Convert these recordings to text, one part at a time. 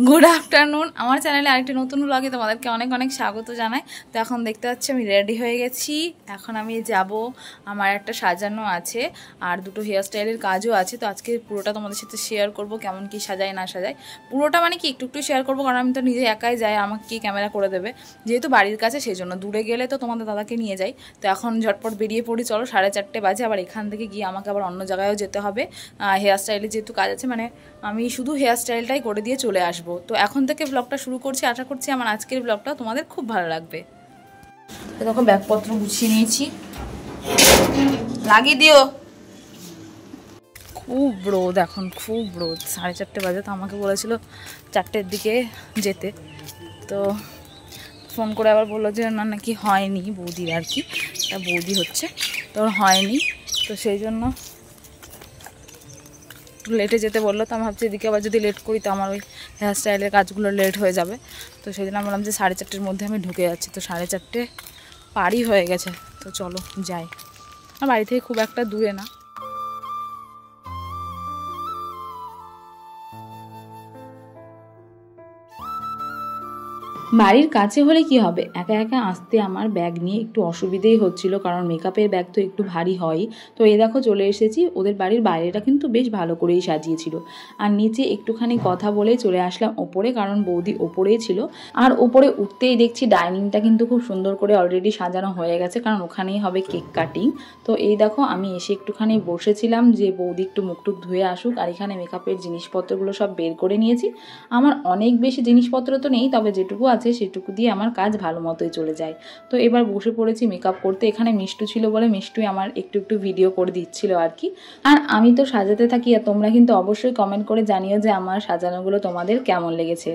Good afternoon. আমার চ্যানেলে আরেকটি নতুন ব্লগে তোমাদেরকে অনেক অনেক স্বাগত জানাই। তো এখন দেখতে পাচ্ছি আমি রেডি হয়ে গেছি। এখন আমি যাব, আমার একটা সাজানো আছে আর দুটো হেয়ার স্টাইলের কাজও আছে। তো আজকে পুরোটা তোমাদের সাথে শেয়ার করব, কেমন কি সাজায় না সাজায়। পুরোটা মানে কি একটু একটু শেয়ার করবো, কারণ আমি তো নিজে একাই যাই, আমাকে কি ক্যামেরা করে দেবে, যেহেতু বাড়ির কাছে সেই জন্য। দূরে গেলে তো তোমাদের দাদাকে নিয়ে যাই। তো এখন ঝটপট বেরিয়ে পড়ি, চলো 4:30 বাজে। আবার এখান থেকে গিয়ে আমাকে আবার অন্য জায়গায়ও যেতে হবে, হেয়ার স্টাইলে যেহেতু কাজ আছে। মানে আমি শুধু হেয়ার স্টাইলটাই করে দিয়ে চলে আসবো। তো এখন থেকে ব্লগটা শুরু করছি, আশা করছি আমার আজকের ব্লগটা তোমাদের খুব ভালো লাগবে। তো দেখো ব্যাগপত্র গুছিয়ে নিয়েছি, লাগিয়ে দিও। খুব রোদ এখন, খুব রোদ। 4:30 বাজে। তো আমাকে বলেছিল 4টের দিকে যেতে। তো ফোন করে আবার বললো যে না নাকি হয়নি, বৌদির আর কি, তা বৌদি হচ্ছে তো হয়নি। তো সেই জন্য লেটে যেতে বললো। তো আমি ভাবছি এদিকে আবার যদি লেট করি তো আমার ওই হেয়ার স্টাইলের কাজগুলো লেট হয়ে যাবে। তো সেই জন্য আমি বললাম যে 4:30-এর মধ্যে আমি ঢুকে যাচ্ছি। তো 4:30 পারই হয়ে গেছে। তো চলো যাই, আমার বাড়ি থেকে খুব একটা দূরে না। বাড়ির কাছে হলে কি হবে, একা একা আসতে আমার ব্যাগ নিয়ে একটু অসুবিধেই হচ্ছিল, কারণ মেকআপের ব্যাগ তো একটু ভারী হয়। তো এই দেখো চলে এসেছি। ওদের বাড়ির বাইরেটা কিন্তু বেশ ভালো করেই সাজিয়েছিল। আর নিচে একটুখানি কথা বলে চলে আসলাম ওপরে, কারণ বৌদি ওপরেই ছিল। আর ওপরে উঠতেই দেখছি ডাইনিংটা কিন্তু খুব সুন্দর করে অলরেডি সাজানো হয়ে গেছে, কারণ ওখানেই হবে কেক কাটিং। তো এই দেখো আমি এসে একটুখানি বসেছিলাম যে বৌদি একটু মুখটুক ধুয়ে আসুক। আর এখানে মেকআপের জিনিসপত্রগুলো সব বের করে নিয়েছি। আমার অনেক বেশি জিনিসপত্র তো নেই, তবে যেটুকু আছে সেটুকু দিয়ে আমার কাজ ভালো মতোই চলে যায়। তো এবার বসে পড়েছি মেকআপ করতে। এখানে মিষ্টু ছিল বলে মিষ্টুই আমার একটু একটু ভিডিও করে দিচ্ছিল আর কি। আর আমি তো সাজাতে থাকি, আর তোমরা কিন্তু অবশ্যই কমেন্ট করে জানিও যে আমার সাজানোগুলো তোমাদের কেমন লেগেছে।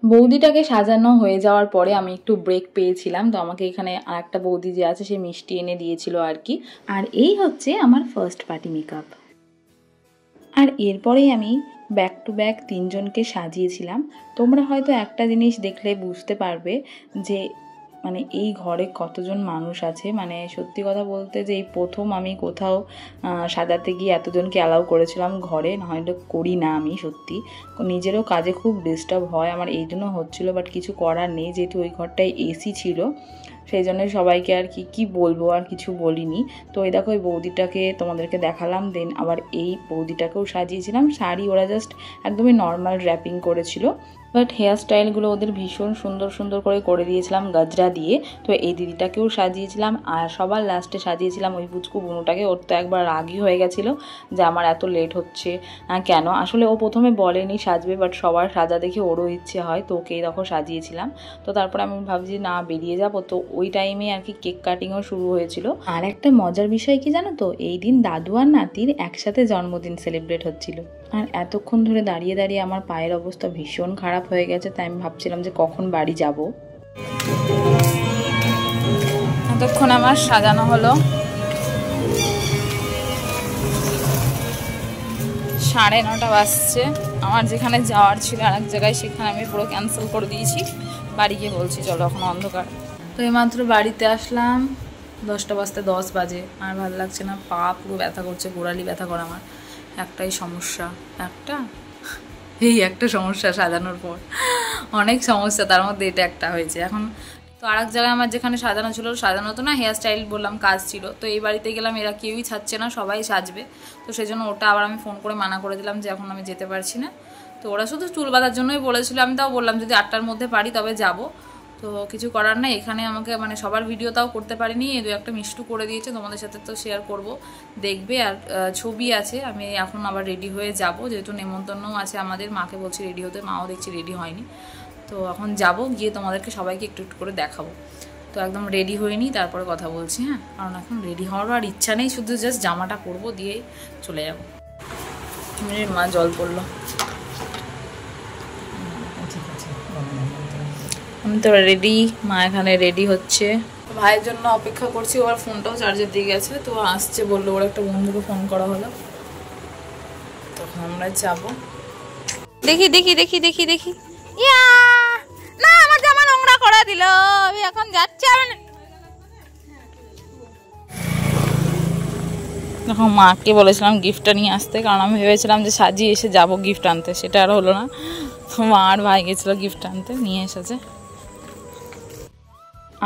বৌদিটাকে সাজানো হয়ে যাওয়ার পরে আমি একটু ব্রেক পেয়েছিলাম। তো আমাকে এখানে আর একটা বৌদি যে আছে সে মিষ্টি এনে দিয়েছিল আর কি। আর এই হচ্ছে আমার ফার্স্ট পার্টি মেকআপ। আর এরপরেই আমি ব্যাক টু ব্যাক 3জনকে সাজিয়েছিলাম। তোমরা হয়তো একটা জিনিস দেখলে বুঝতে পারবে যে মানে এই ঘরে কতজন মানুষ আছে। মানে সত্যি কথা বলতে যে এই প্রথম আমি কোথাও সাজাতে গিয়ে এতজনকে অ্যালাউ করেছিলাম ঘরে, নাহলে করি না আমি। সত্যি নিজেরও কাজে খুব ডিস্টার্ব হয় আমার, এই জন্য হচ্ছিলো। বাট কিছু করার নেই, যেহেতু ওই ঘরটায় এসি ছিল, সেই জন্য সবাইকে আর কি বলবো, আর কিছু বলিনি। তো এই দেখো ওই বৌদিটাকে তোমাদেরকে দেখালাম। দেন আবার এই বৌদিটাকেও সাজিয়েছিলাম। শাড়ি ওরা জাস্ট একদমই নর্মাল র্যাপিং করেছিল, বাট হেয়ার স্টাইলগুলো ওদের ভীষণ সুন্দর সুন্দর করে দিয়েছিলাম গজরা দিয়ে। তো এই দিদিটাকেও সাজিয়েছিলাম। আর সবার লাস্টে সাজিয়েছিলাম ওই পুচকু বুনুটাকে। ওর তো একবার রাগই হয়ে গেছিলো যে আমার এত লেট হচ্ছে কেন। আসলে ও প্রথমে বলেনি সাজবে, বাট সবার সাজা দেখে ওরও ইচ্ছে হয়। তো ওকেই দেখো সাজিয়েছিলাম। তো তারপরে আমি ভাবছি না বেরিয়ে যাবো। তো ওই টাইমে আর কি কেক কাটিংও শুরু হয়েছিল। আর একটা মজার বিষয় কি জানো তো, এই দিন দাদু আর নাতির একসাথে জন্মদিন সেলিব্রেট হচ্ছিল। আর এতক্ষণ ধরে দাঁড়িয়ে দাঁড়িয়ে আমার পায়ের অবস্থা ভীষণ খারাপ হয়ে গেছে। তাই আমি ভাবছিলাম যে কখন বাড়ি যাব। এতক্ষণ আমার সাজানো হলো, 9:30 বাজছে। আমার যেখানে যাওয়ার ছিল আর এক জায়গায়, সেখানে আমি পুরো ক্যান্সেল করে দিয়েছি। বাড়ি গিয়ে বলছি চলো, এখন অন্ধকার। তো এইমাত্র বাড়িতে আসলাম, 10:10 বাজে। আর ভালো লাগছে না, পা পুরো ব্যথা করছে, গোড়ালি ব্যথা করে আমার। একটাই সমস্যা, একটা সমস্যা সাজানোর পর অনেক সমস্যা, তার মধ্যে এটা একটা হয়েছে এখন। তো আর এক জায়গায় আমার যেখানে সাজানো ছিল, সাজানো তো না, হেয়ার স্টাইল বললাম কাজ ছিল। তো এই বাড়িতে গেলাম, এরা কেউই ছাড়ছে না, সবাই সাজবে। তো সেই জন্য ওটা আবার আমি ফোন করে মানা করে দিলাম যে এখন আমি যেতে পারছি না। তো ওরা শুধু চুল বাঁধার জন্যই বলেছিল। আমি তাও বললাম যদি 8টার মধ্যে পারি তবে যাব। তো কিছু করার নেই। এখানে আমাকে মানে সবার ভিডিও তাও করতে পারিনি, এই 2-1টা মিষ্টু করে দিয়েছে, তোমাদের সাথে তো শেয়ার করব, দেখবে। আর ছবি আছে। আমি এখন আবার রেডি হয়ে যাব, যেহেতু নেমন্তন্নও আছে আমাদের। মাকে বলছি রেডি হতে, মাও দেখছি রেডি হয়নি। তো এখন যাব, গিয়ে তোমাদেরকে সবাইকে একটু একটু করে দেখাবো। তো একদম রেডি হয়ে নিই, তারপরে কথা বলছি। হ্যাঁ, কারণ এখন রেডি হওয়ার আর ইচ্ছা নেই, শুধু জাস্ট জামাটা পরবো, দিয়ে চলে যাবো। মা জল পড়লো। আমি তো রেডি, মা এখানে রেডি হচ্ছে। ভাইয়ের জন্য অপেক্ষা করছি, ওর ফোনটাও চার্জে দিয়ে গেছে, তো আসছে বললো, ওর একটা বন্ধুকে ফোন করা হলো, তখন আমরা যাবো। দেখি দেখি দেখি দেখি দেখি, ইয়া না আমার জামা নোংরা করে দিল, আমি এখন যাচ্ছি। দেখো মাকে বলেছিলাম গিফটটা নিয়ে আসতে, কারণ আমি ভেবেছিলাম যে সাজিয়ে এসে যাবো গিফট আনতে, সেটা আর হলো না। তো মা আর ভাই গেছিলো গিফট আনতে, নিয়ে এসেছে।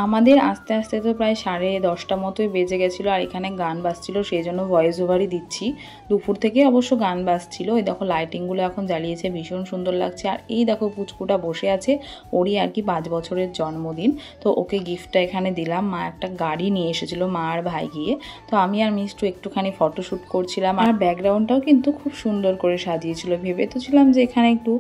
আমাদের আস্তে আস্তে তো প্রায় 10:30 মতোই বেজে গেছিলো, আর এখানে গান বাজছিলো, সেই জন্য ভয়েস ওভারই দিচ্ছি। দুপুর থেকে অবশ্য গান বাজছিলো। এই দেখো লাইটিংগুলো এখন জ্বালিয়েছে, ভীষণ সুন্দর লাগছে। আর এই দেখো পুচকুটা বসে আছে, ওরই আর কি 5 বছরের জন্মদিন, তো ওকে গিফটটা এখানে দিলাম। মা একটা গাড়ি নিয়ে এসেছিলো, মা আর ভাই গিয়ে, তো আমি আর মিষ্টু একটুখানি ফটোশ্যুট করছিলাম। আর ব্যাকগ্রাউন্ডটাও কিন্তু খুব সুন্দর করে সাজিয়েছিল। ভেবে তো ছিলাম যে এখানে একটু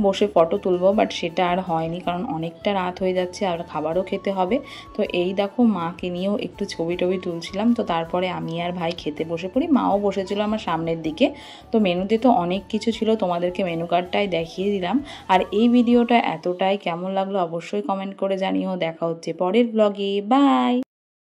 বসে ফটো তুলবো, বাট সেটা আর হয়নি, কারণ অনেকটা রাত হয়ে যাচ্ছে আর খাবারও খেতে হবে। তো এই দেখো মাকে নিয়েও একটু ছবি টবি তুলছিলাম। তো তারপরে আমি আর ভাই খেতে বসে পড়ি, মাও বসেছিল আমার সামনের দিকে। তো মেনুতে তো অনেক কিছু ছিল, তোমাদেরকে মেনু কার্ডটাই দেখিয়ে দিলাম। আর এই ভিডিওটা এতটাই, কেমন লাগলো অবশ্যই কমেন্ট করে জানিও। দেখা হচ্ছে পরের ব্লগে, বাই।